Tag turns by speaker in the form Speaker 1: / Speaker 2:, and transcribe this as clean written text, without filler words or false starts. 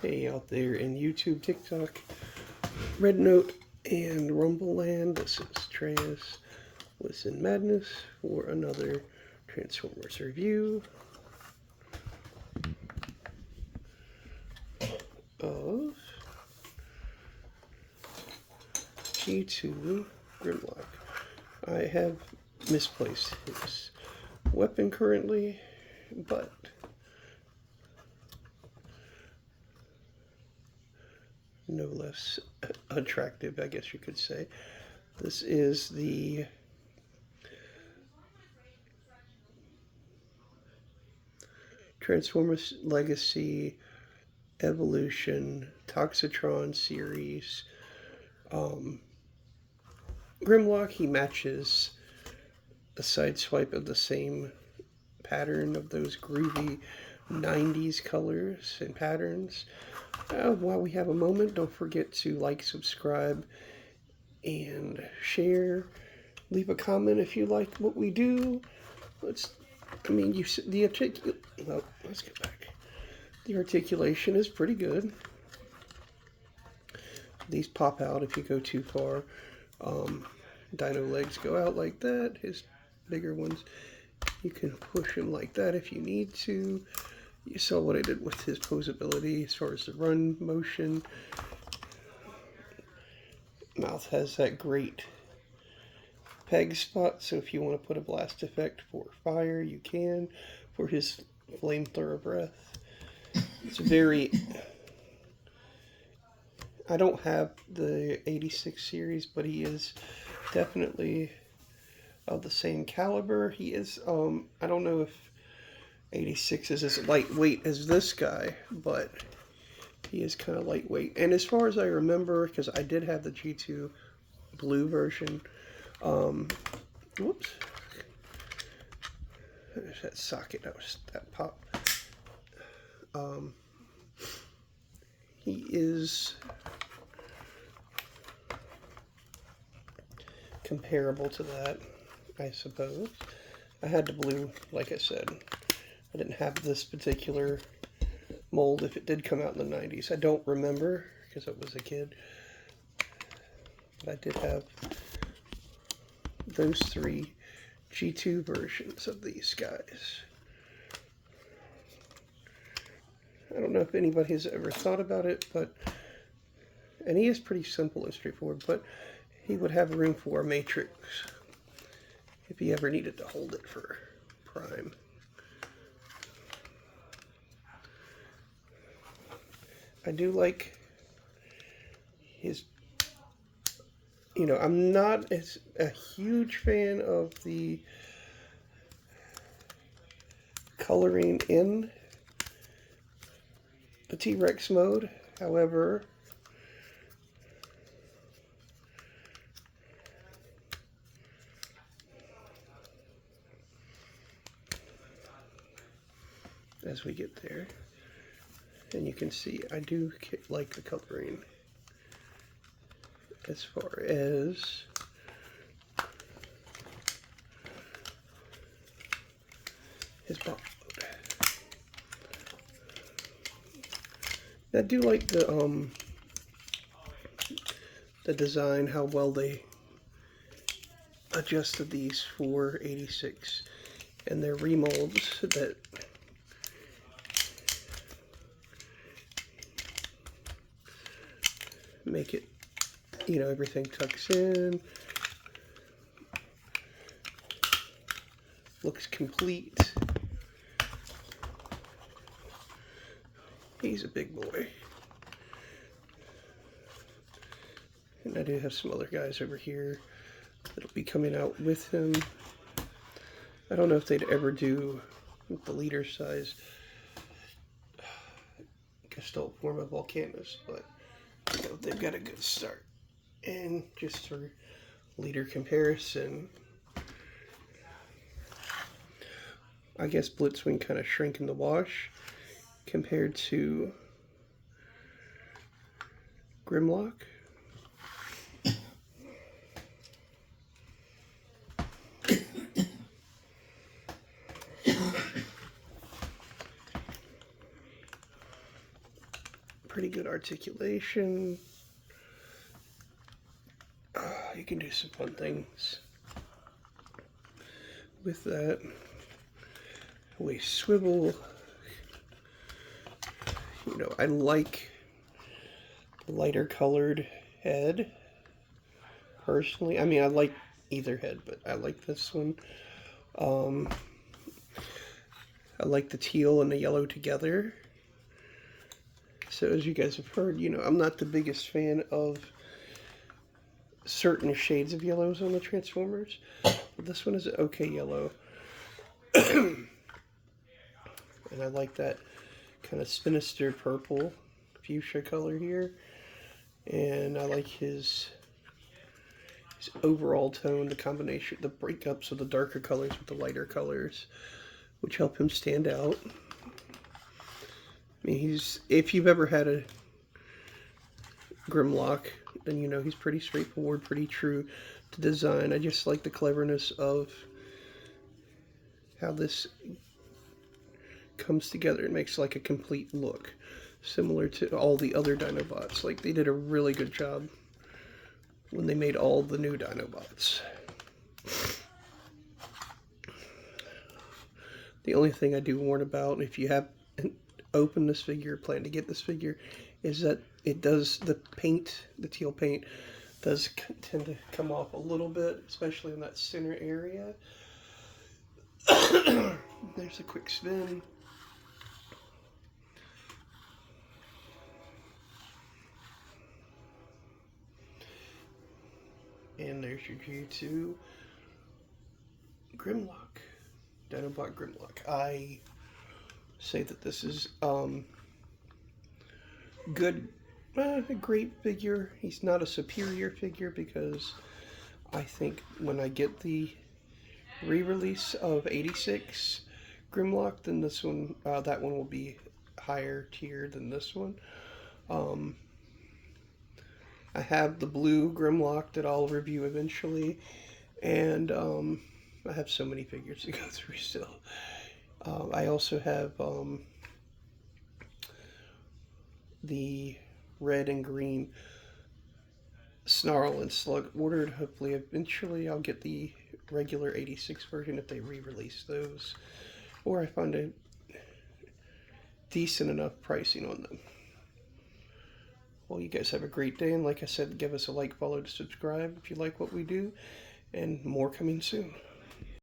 Speaker 1: Hey out there in YouTube, TikTok, Red Note, and Rumble Land. This is Treyas Listen Madness for another Transformers review of G2 Grimlock. I have misplaced his weapon currently, but no less attractive, I guess you could say. This is the Transformers Legacy Evolution Toxitron series. Grimlock, he matches a side swipe of the same pattern of those groovy 90s colors and patterns. While we have a moment, don't forget to like, subscribe, and share. Leave a comment if you like what we do. Let's go back. The articulation is pretty good. These pop out if you go too far. Dino legs go out like that. His bigger ones, you can push him like that if you need to. You saw what I did with his posability as far as the run motion. Mouth has that great peg spot, so if you want to put a blast effect for fire, you can. For his flamethrower breath, it's very... I don't have the 86 series, but he is definitely of the same caliber. He is, I don't know if 86 is as lightweight as this guy, but he is kind of lightweight. And as far as I remember, because I did have the G2 blue version, whoops, there's that socket, that pop. He is comparable to that, I suppose. I had the blue, like I said. I didn't have this particular mold if it did come out in the 90s. I don't remember because I was a kid. But I did have those three G2 versions of these guys. I don't know if anybody has ever thought about it, but... And he is pretty simple and straightforward, but he would have room for a matrix if he ever needed to hold it for prime. I do like his, I'm not a huge fan of the coloring in the T-Rex mode. However, as we get there, and you can see I do like the coloring as far as his body. I do like the design, how well they adjusted these for 86 and their remolds that make it, everything tucks in, looks complete. He's a big boy. And I do have some other guys over here that'll be coming out with him. I don't know if they'd ever do the leader size gestalt form of Volcanus, but they've got a good start. And just for leader comparison, I guess Blitzwing kind of shrank in the wash compared to Grimlock. pretty good articulation. You can do some fun things with that. We swivel. You know, I like the lighter colored head, personally. I mean, I like either head, but I like this one. I like the teal and the yellow together. So as you guys have heard, you know, I'm not the biggest fan of certain shades of yellows on the Transformers, but this one is an okay yellow. And I like that kind of sinister purple fuchsia color here. And I like his overall tone, the combination, the breakups of the darker colors with the lighter colors, which help him stand out. I mean, if you've ever had a Grimlock, then you know he's pretty straightforward, pretty true to design. I just like the cleverness of how this comes together. It makes like a complete look, similar to all the other Dinobots. Like, they did a really good job when they made all the new Dinobots. The only thing I do warn about, if you have opened this figure, plan to get this figure, is that it does, the paint, the teal paint, does tend to come off a little bit, especially in that center area. There's a quick spin. And there's your G2 Grimlock, Dinobot Grimlock. I say that this is good, a great figure. He's not a superior figure, because I think when I get the re-release of 86 Grimlock, then this one, that one will be higher tier than this one. I have the blue Grimlock that I'll review eventually, and I have so many figures to go through still. I also have the red and green Snarl and Slug ordered. Hopefully eventually I'll get the regular 86 version if they re-release those, or I find a decent enough pricing on them. Well, you guys have a great day, and like I said, give us a like, follow, to subscribe if you like what we do, and more coming soon.